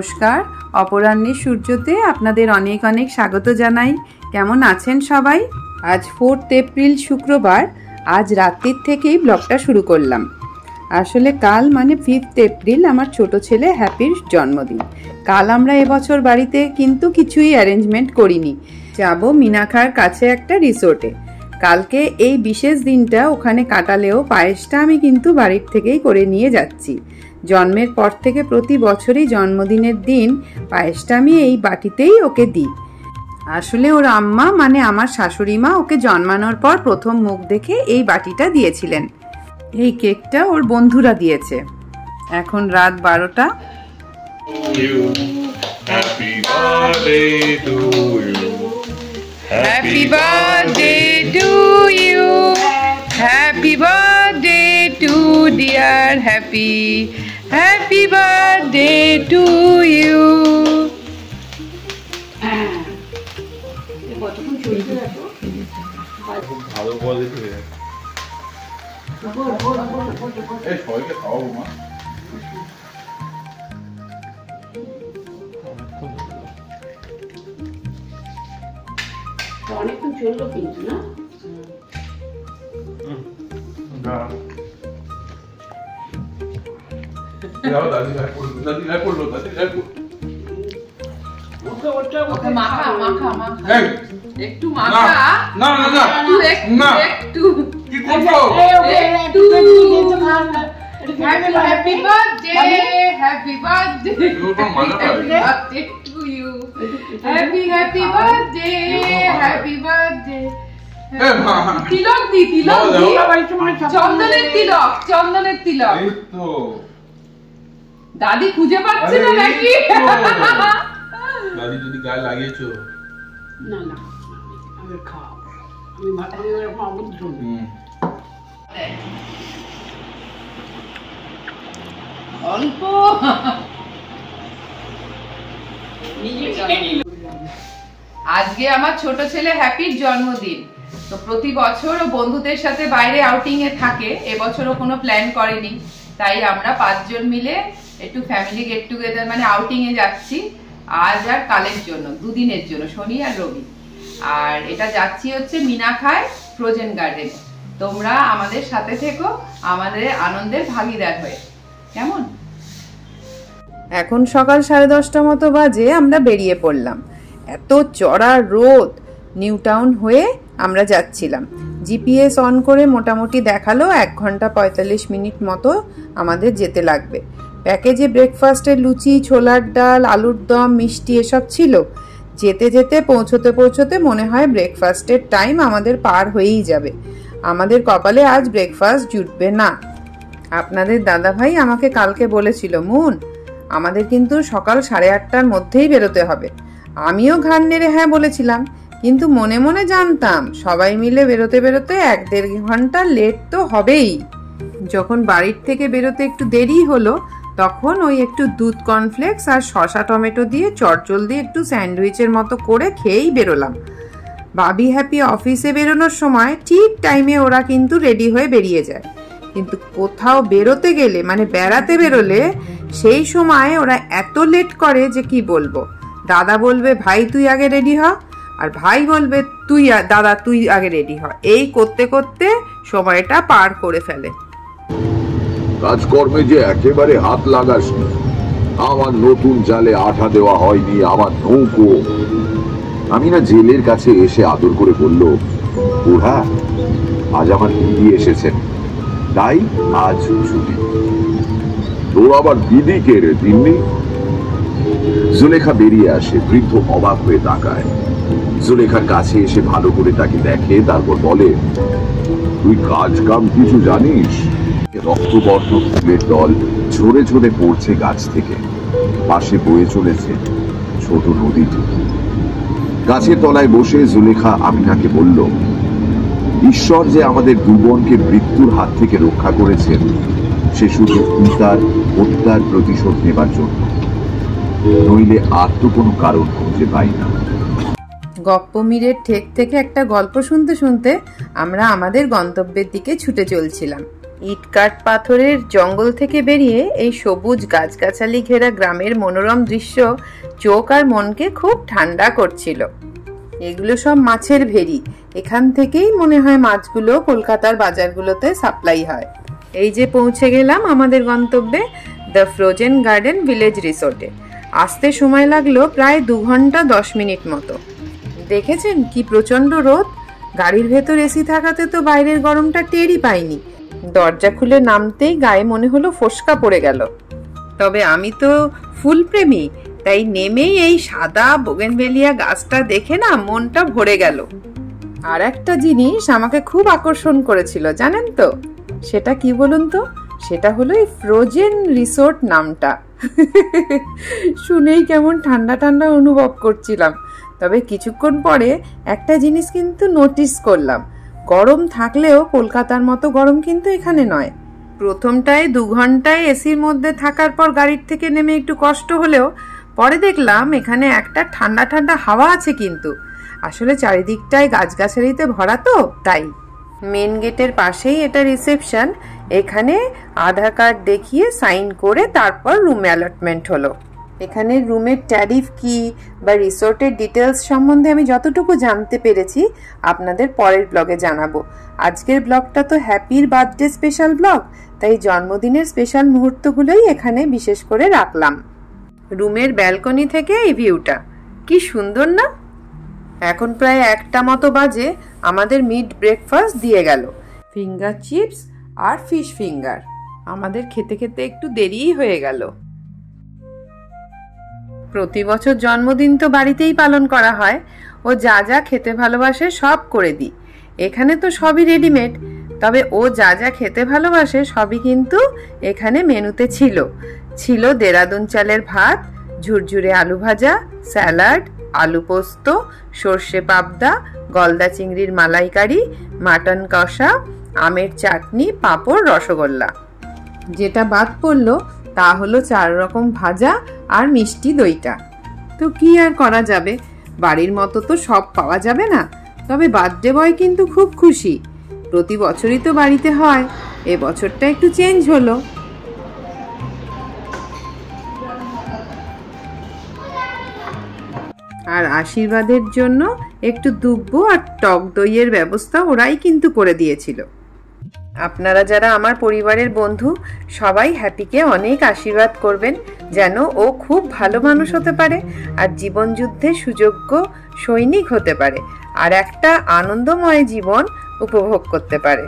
নমস্কার, অপরাহ্নের সূর্যতে আপনাদের অনেক অনেক স্বাগত জানাই। কেমন আছেন সবাই? আজ 4 এপ্রিল শুক্রবার। আজ রাত্রির থেকেই ব্লগটা শুরু করলাম। আসলে কাল মানে 5 এপ্রিল আমার ছোট ছেলে হ্যাপির জন্মদিন। কাল আমরা এবছর বাড়িতে কিন্তু কিছুই অ্যারেঞ্জমেন্ট করিনি। যাব মিনাখার কাছে একটা রিসোর্টে। কালকে এই বিশেষ দিনটা ওখানে কাটালেও পায়েসটা আমি কিন্তু বাড়ির থেকেই করে নিয়ে যাচ্ছি। জন্মের পর থেকে প্রতি বছরই জন্মদিনের দিন পায়েসটা আমি এই বাটিতেই ওকে দিই। আসলে ওর আম্মা মানে আমার শাশুড়ি মা ওকে জন্মানোর পর প্রথম মুখ দেখে এই বাটিটা দিয়েছিলেন। এই কেকটা ওর বন্ধুরা দিয়েছে। এখন রাত 12টা। Happy birthday to you. Happy birthday to you. Happy birthday to dear Happy. Happy birthday to you. ভালো বলে তো এই সবাইকে খাওয়াবো মা। অনেকক্ষণ চললো কিন্তু না? একটু মাখা না না না না একটু কি করছো? Happy birthday, happy birthday, birthday to you. Happy birthday, happy birthday. তিলক দি চন্দনের তিলক এই তো দাদি খুঁজে পাচ্ছে না নাকি? দাদি যদি গায়ে লাগিয়েছো? না না আমি খাও, আমি এরকম অবুদ্ধ। অল্প আজকে আমার ছোট ছেলে হ্যাপির জন্মদিন। তো প্রতি বছর ও বন্ধুদের সাথে বাইরে আউটিং এ থাকে। এবছরও কোনো প্ল্যান করেনি, তাই আমরা 5 জন মিলে একটু ফ্যামিলি গেট টুগেদার মানে আউটিং এ যাচ্ছি আজ আর কালের জন্য, 2 দিনের জন্য, শনি আর রবি। আর এটা যাচ্ছি হচ্ছে মিনাখায় ফ্রোজেন গার্ডেনে। তোমরা আমাদের সাথে থেকো, আমাদের আনন্দের ভাগিদার হয়ে। কেমন? এখন সকাল 10:30 মতো বাজে, আমরা বেরিয়ে পড়লাম। এত চড়া রোদ, নিউ টাউন হয়ে আমরা যাচ্ছিলাম। জিপিএস অন করে মোটামুটি দেখালো 1 ঘন্টা 45 মিনিট মতো আমাদের যেতে লাগবে। প্যাকেজে ব্রেকফাস্টের লুচি, ছোলার ডাল, আলুর দম, মিষ্টি এসব ছিল। যেতে যেতে পৌঁছতে মনে হয় ব্রেকফাস্টের টাইম আমাদের পার হয়েই যাবে। আমাদের কপালে আজ ব্রেকফাস্ট জুটবে না। আপনাদের দাদা ভাই আমাকে কালকে বলেছিল, মুন আমাদের কিন্তু সকাল 8:30টার মধ্যেই বেরোতে হবে। আমিও ঘাড় নেড়ে হ্যাঁ বলেছিলাম, কিন্তু মনে মনে জানতাম সবাই মিলে বেরোতে 1-1.5 ঘন্টা লেট তো হবেই। যখন বাড়ির থেকে বেরোতে একটু দেরি হলো, তখন ওই একটু দুধ কর্নফ্লেক্স আর শসা টমেটো দিয়ে চটজল দিয়ে একটু স্যান্ডউইচের মতো করে খেয়েই বেরোলাম। বাবি হ্যাপি অফিসে বেরোনোর সময় ঠিক টাইমে ওরা কিন্তু রেডি হয়ে বেরিয়ে যায়, কিন্তু কোথাও বেরোতে গেলে মানে বেড়াতে বেরোলে সেই সময় ওরা এত লেট করে যে কি বলবো। দাদা বলবে ভাই তুই আগে রেডি হ, আর ভাই বলবে দাদা তুই আগে রেডি হ। এই করতে করতে সময়টা পার করে ফেলে। কাজকর্মে যে একেবারে হাত লাগাসনি। আমার নতুন জালে আঠা দেওয়া হয়নি, আমার নৌকো। আমি না জেলের কাছে এসে আদর করে বলল, বুড়া আজ আমার দিদি এসেছেন, তাই আজ ছুটি। তোর আবার দিদি কে রে দিননি? জুলেখা বেরিয়ে আসে। বৃদ্ধ অবাক হয়ে তাকায়। জুলেখার কাছে এসে ভালো করে তাকে দেখে, তারপর বলে, তুই কাজ কাম কিছু জানিস? রক্তবর্ণ ফুলের দল ঝরে ঝরে পড়ছে গাছ থেকে। পাশে বয়ে চলেছে ছোট নদীটি। গাছের তলায় বসে জুলেখা আমিনাকে বলল, ঈশ্বর যে আমাদের 2 বোনকে মৃত্যুর হাত থেকে রক্ষা করেছেন, সে শুধু পিতার হত্যার প্রতিশোধ নেবার জন্য, নইলে আর তো কোনো কারণ খুঁজে পাই না। গপ্পমীরের ঠেক থেকে একটা গল্প শুনতে শুনতে আমরা আমাদের গন্তব্যের দিকে ছুটে চলছিলাম। ইটকাট পাথরের জঙ্গল থেকে বেরিয়ে এই সবুজ গাছগাছালি ঘেরা গ্রামের মনোরম দৃশ্য চোখ আর মনকে খুব ঠান্ডা করছিল। এগুলো সব মাছের ভেরি, এখান থেকেই মনে হয় মাছগুলো কলকাতার বাজারগুলোতে সাপ্লাই হয়। এই যে পৌঁছে গেলাম আমাদের গন্তব্যে, দ্য ফ্রোজেন গার্ডেন ভিলেজ রিসোর্টে। আসতে সময় লাগলো প্রায় 2 ঘন্টা 10 মিনিট মতো। দেখেছেন কি প্রচন্ড রোদ, গাড়ির ভেতর এসি থাকাতে তো বাইরের গরমটা টেরই পাইনি। দরজা খুলে নামতেই গায়ে মনে হলো ফোসকা পড়ে গেল। তবে আমি তো ফুল প্রেমী, তাই নেমেই এই সাদা বোগেনভেলিয়া গাছটা দেখে না মনটা ভরে গেল। আর একটা জিনিস আমাকে খুব আকর্ষণ করেছিল জানেন তো, সেটা কি বলুন তো? সেটা হলো এই ফ্রোজেন রিসোর্ট নামটা। শুনেই কেমন ঠান্ডা ঠান্ডা অনুভব করছিলাম। তবে কিছুক্ষণ পরে একটা জিনিস কিন্তু নোটিস করলাম, গরম থাকলেও কলকাতার মতো গরম কিন্তু এখানে নয়। প্রথমটায় 2 ঘন্টায় এসির মধ্যে থাকার পর গাড়ির থেকে নেমে একটু কষ্ট হলেও পরে দেখলাম এখানে একটা ঠান্ডা ঠান্ডা হাওয়া আছে। কিন্তু আসলে চারিদিকটায় গাছগাছালিতে ভরা তো তাই। মেন গেটের পাশেই এটা রিসেপশন। এখানে আধার কার্ড দেখিয়ে সাইন করে তারপর রুম অ্যালটমেন্ট হলো। এখানে রুমের ট্যারিফ কি বা রিসোর্টের ডিটেলস সম্বন্ধে আমি যতটুকু জানতে পেরেছি আপনাদের পরের ব্লগে জানাবো। আজকের ব্লগটা তো হ্যাপির বার্থডে স্পেশাল ব্লগ, তাই জন্মদিনের স্পেশাল মুহূর্তগুলোই এখানে বিশেষ করে রাখলাম। রুমের ব্যালকনি থেকে এই ভিউটা কি সুন্দর না? এখন প্রায় 1টা মতো বাজে, আমাদের মিড ব্রেকফাস্ট দিয়ে গেল, ফিঙ্গার চিপস আর ফিশ ফিঙ্গার। আমাদের খেতে খেতে একটু দেরিই হয়ে গেল। প্রতি বছর জন্মদিন তো বাড়িতেই পালন করা হয়। ও যা যা খেতে ভালোবাসে সব করে দিই। এখানে তো সবই রেডিমেড, তবে ও যা যা খেতে ভালোবাসে সবই কিন্তু এখানে মেনুতে ছিল। ছিল দেরাদুন চালের ভাত, ঝুরঝুরে আলু ভাজা, স্যালাড, আলু পোস্ত, সর্ষে পাবদা, গলদা চিংড়ির মালাইকারি, মাটন কষা, আমের চাটনি, পাঁপড়, রসগোল্লা। যেটা বাদ পড়লো তা হলো 4 রকম ভাজা আর মিষ্টি দইটা। তো কি আর করা যাবে, বাড়ির মতো তো সব পাওয়া যাবে না। তবে বার্থডে বয় কিন্তু খুব খুশি। প্রতি বছরই তো বাড়িতে হয়, এ বছরটা একটু চেঞ্জ হলো। আর আশীর্বাদের জন্য একটু দুব্বো আর টক দইয়ের ব্যবস্থা ওরাই কিন্তু করে দিয়েছিল। আপনারা যারা আমার পরিবারের বন্ধু সবাই হ্যাপিকে অনেক আশীর্বাদ করবেন, যেন ও খুব ভালো মানুষ হতে পারে আর জীবন যুদ্ধে সুযোগ্য সৈনিক হতে পারে আর একটা আনন্দময় জীবন উপভোগ করতে পারে।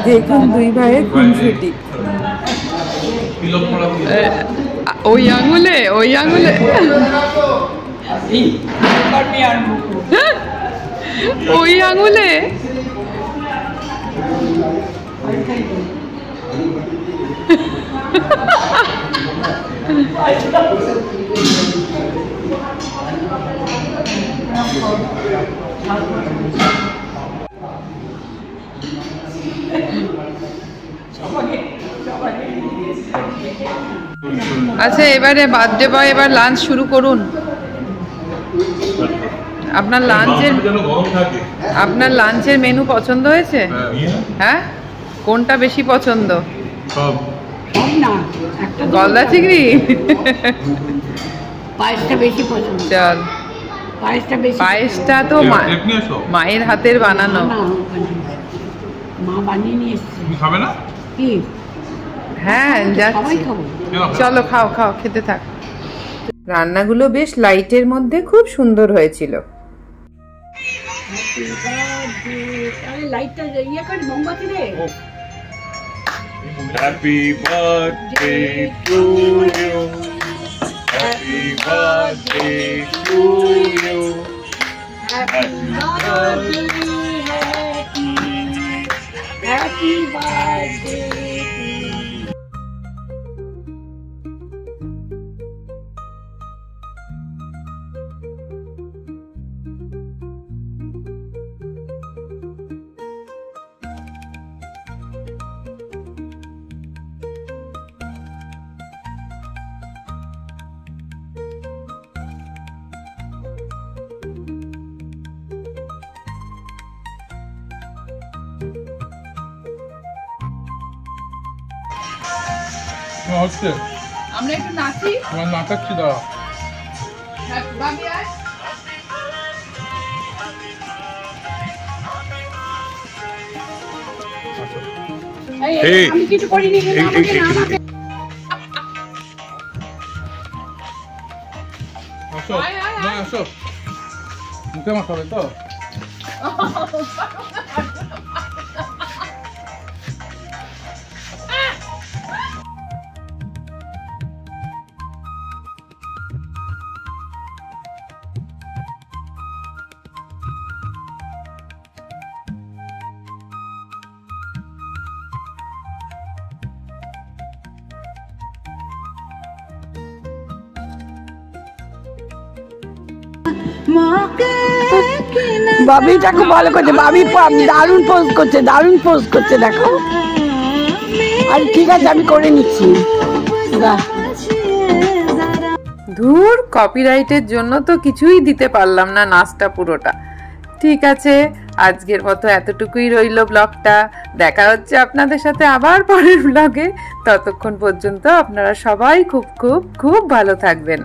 দেখুন দুই ভাইয়ের খুনসুটি। ওই আঙুলে ওই আঙুলে ওই আঙুলে আচ্ছা, এবারে বার্থডে বয় এবার লাঞ্চ শুরু করুন। আপনার লাঞ্চের মেনু পছন্দ হয়েছে? হ্যাঁ, কোনটা বেশি পছন্দ? গলদা চিংড়ি? পায়েসটা বেশি পছন্দ। চল, পায়েসটা তো মায়ের হাতের বানানো। মা বানিয়ে নিয়ে এসছে। খাবে না? কি? হ্যাঁ, যাচ্ছি। চলো, খাও খাও, খেতে থাক। রান্নাগুলো বেশ লাইটের মধ্যে খুব সুন্দর হয়েছিল। লাইটটা ইয়ে কর, মোমবাতি রে। Happy birthday to you. Happy birthday to you. Happy birthday. হচ্ছে আমরা একটু নাচি। তোমার নাচাচ্ছি দাঁড়া। বাবি আয়। আমি কিছু করিনি, আসো না, আসো মুখে মাখাবে তো। বাবিটা খুব ভালো করছে। বাবি দারুণ পোজ করছে, দেখো। আর ঠিক আছে, আমি করে নিচ্ছি। ধুর, কপিরাইটের জন্য তো কিছুই দিতে পারলাম না নাচটা পুরোটা। ঠিক আছে, আজকের মতো এতটুকুই রইল ব্লগটা। দেখা হচ্ছে আপনাদের সাথে আবার পরের ব্লগে। ততক্ষণ পর্যন্ত আপনারা সবাই খুব খুব খুব ভালো থাকবেন।